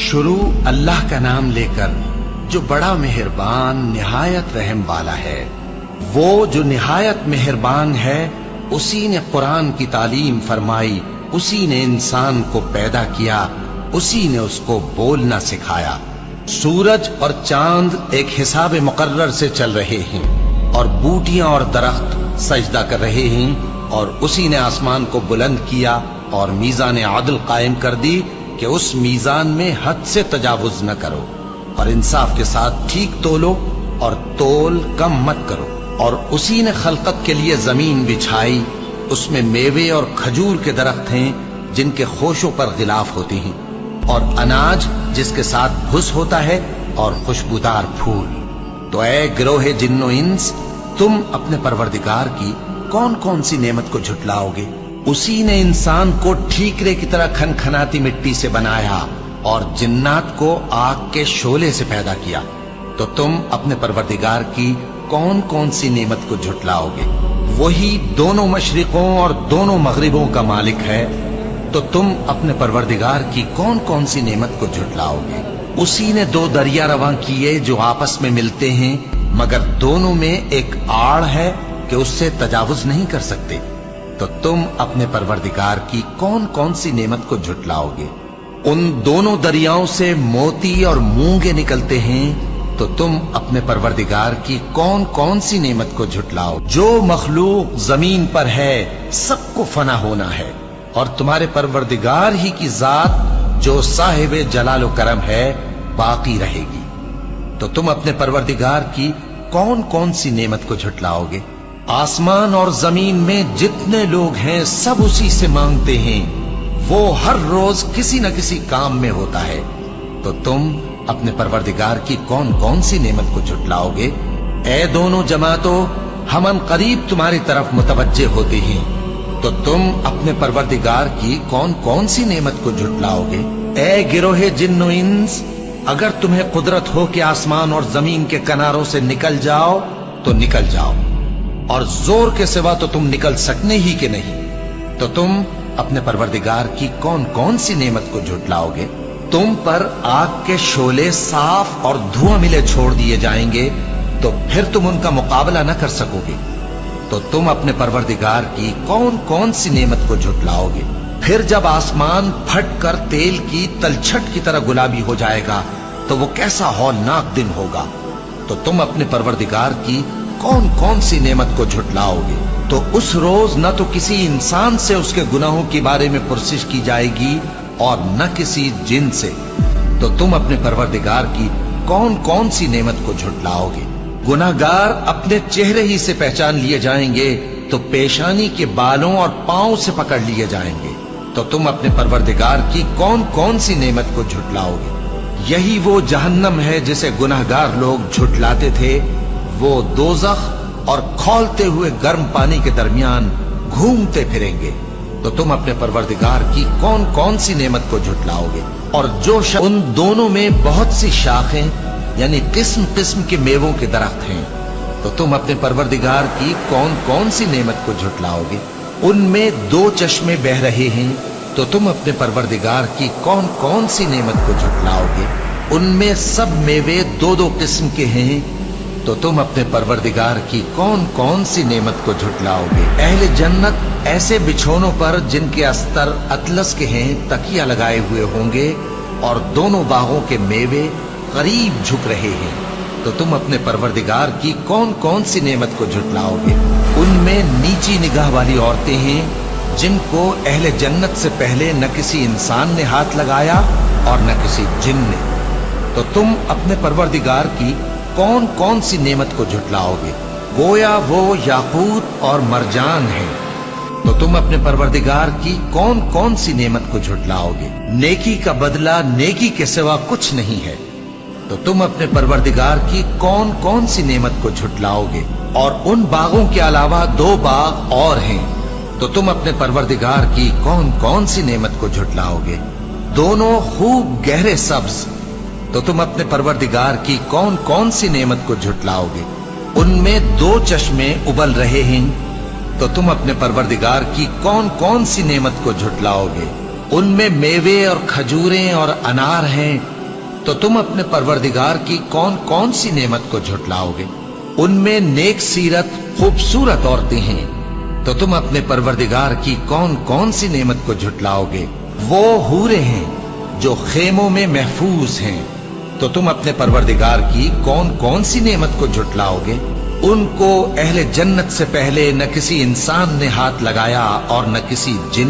शुरू अल्लाह का नाम लेकर जो बड़ा मेहरबान निहायत रहम वाला है। वो जो निहायत मेहरबान है, उसी ने कुरान की तालीम फरमाई, उसी ने इंसान को पैदा किया, उसी ने उसको बोलना सिखाया। सूरज और चांद एक हिसाब मुकर्रर से चल रहे हैं और बूटियां और दरख्त सजदा कर रहे हैं, और उसी ने आसमान को बुलंद किया और मीज़ान आदल कायम कर दी कि उस मीज़ान में हद से तजावुज न करो, और इंसाफ के साथ ठीक तोलो और तोल कम मत करो। और उसी ने खलकत के लिए जमीन बिछाई, उसमें मेवे और खजूर के दरख्त हैं जिनके खोशों पर गिलाफ होते हैं, और अनाज जिसके साथ भुस होता है, और खुशबूदार फूल। तो ऐ गिरोहे जिन्नो इंस, तुम अपने परवरदिगार की कौन कौन सी नेमत को झुटलाओगे? उसी ने इंसान को ठीकरे की तरह खनखनाती मिट्टी से बनाया और जिन्नात को आग के शोले से पैदा किया। तो तुम अपने परवरदिगार की कौन कौन सी नेमत को झुटलाओगे? वही दोनों मशरिकों और दोनों मगरिबों का मालिक है, तो तुम अपने परवरदिगार की कौन कौन सी नेमत को झुटलाओगे? उसी ने दो दरिया रवां किए जो आपस में मिलते हैं, मगर दोनों में एक आड़ है कि उससे तजावुज नहीं कर सकते। तो तुम अपने परवरदिगार की कौन कौन सी नेमत को झुटलाओगे? उन दोनों दरियाओं से मोती और मूंगे निकलते हैं, तो तुम अपने परवरदिगार की कौन कौन सी नेमत को झुटलाओ? जो मखलूक जमीन पर है सबको फना होना है, और तुम्हारे परवरदिगार ही की जात जो साहिब जलाल करम है बाकी रहेगी। तो तुम अपने परवरदिगार की कौन कौन सी नेमत को झुटलाओगे? आसमान और जमीन में जितने लोग हैं सब उसी से मांगते हैं, वो हर रोज किसी न किसी काम में होता है। तो तुम अपने परवरदिगार की कौन कौन सी नेमत को झुटलाओगे? ऐ दोनों जमातों, हम अन करीब तुम्हारी तरफ मुतवज्जे होते हैं, तो तुम अपने परवरदिगार की कौन कौन सी नेमत को झुटलाओगे? ऐ गिरोहे जिन्नो इंस, अगर तुम्हें कुदरत हो कि आसमान और जमीन के किनारों से निकल जाओ तो निकल जाओ, और जोर के सिवा तो तुम निकल सकने ही के नहीं। तो तुम अपने परवरदिगार की कौन कौन सी नेमत को झुटलाओगे? तुम पर आग के शोले साफ और धुआं मिले छोड़ दिए जाएंगे, तो फिर तुम उनका मुकाबला न कर सकोगे। तो तुम अपने परवरदिगार की कौन कौन सी नेमत को झुटलाओगे? फिर जब आसमान फट कर तेल की तलछट की तरह गुलाबी हो जाएगा, तो वो कैसा हौलनाक दिन होगा। तो तुम अपने परवरदिगार की कौन कौन सी नेमत को झुटलाओगे? तो उस रोज न तो किसी इंसान से उसके गुनाहों के बारे में पुरसिश की जाएगी और न किसी जिन से। तो तुम अपने परवरदिगार की कौन कौन सी नेमत को झुटलाओगे? गुनाहगार अपने चेहरे ही से पहचान लिए जाएंगे, तो पेशानी के बालों और पांव से पकड़ लिए जाएंगे। तो तुम अपने परवरदिगार की कौन कौन सी नेमत को झुटलाओगे? यही वो जहन्नम है जिसे गुनाहगार लोग झुटलाते थे। वो दोज़ख और खौलते हुए गर्म पानी के दरमियान घूमते फिरेंगे। तो तुम अपने परवरदिगार की कौन कौन सी नेमत को झुटलाओगे? और जो उन दोनों में बहुत सी शाखें यानी किस्म किस्म के मेवों के दरख्त हैं, तो तुम अपने परवरदिगार की कौन कौन सी नेमत को झुटलाओगे? उनमें दो चश्मे बह रहे हैं, तो तुम अपने परवरदिगार की कौन कौन सी नेमत को झुटलाओगे? उनमें सब मेवे दो दो किस्म के हैं, तो तुम अपने परवरदिगार की कौन कौन सी नेमत को झुटलाओगे? अहले जन्नत ऐसे बिछौनों पर जिनके अस्तर अतलस के हैं तकिया लगाए हुए होंगे, और दोनों बागों के मेवे करीब झुक रहे हैं, तो तुम अपने परवरदिगार की कौन कौन सी नेमत को झुटलाओगे? उनमें नीची निगाह वाली औरतें हैं जिनको अहले जन्नत से पहले न किसी इंसान ने हाथ लगाया और न किसी जिन ने। तो तुम अपने परवरदिगार की कौन कौन सी नेमत को झुटलाओगे? गोया वो याकूत और मरजान है, तो तुम अपने परवरदिगार की कौन कौन सी नेमत को झुटलाओगे? नेकी का बदला नेकी के सिवा कुछ नहीं है, तो तुम अपने परवरदिगार की कौन कौन सी नेमत को झुटलाओगे? और उन बागों के अलावा दो बाग और हैं, तो तुम अपने परवरदिगार की कौन कौन सी नेमत को झुटलाओगे? दोनों खूब गहरे सब्ज, तो तुम अपने परवरदिगार की कौन कौन सी नेमत को झुटलाओगे? उनमें दो चश्मे उबल रहे हैं, तो तुम अपने परवरदिगार की कौन कौन सी नेमत को झुटलाओगे? उनमें मेवे और खजूरें और अनार हैं, तो तुम अपने परवरदिगार की कौन कौन सी नेमत को झुटलाओगे? उनमें नेक सीरत खूबसूरत औरतें हैं, तो तुम अपने परवरदिगार की कौन कौन सी नेमत को झुटलाओगे? वो हूरे हैं जो खेमों में महफूज हैं, तो तुम अपने परवरदिगार की कौन कौन सी नेमत को झुटलाओगे? उनको अहले जन्नत से पहले न किसी इंसान ने हाथ लगाया और न किसी जिन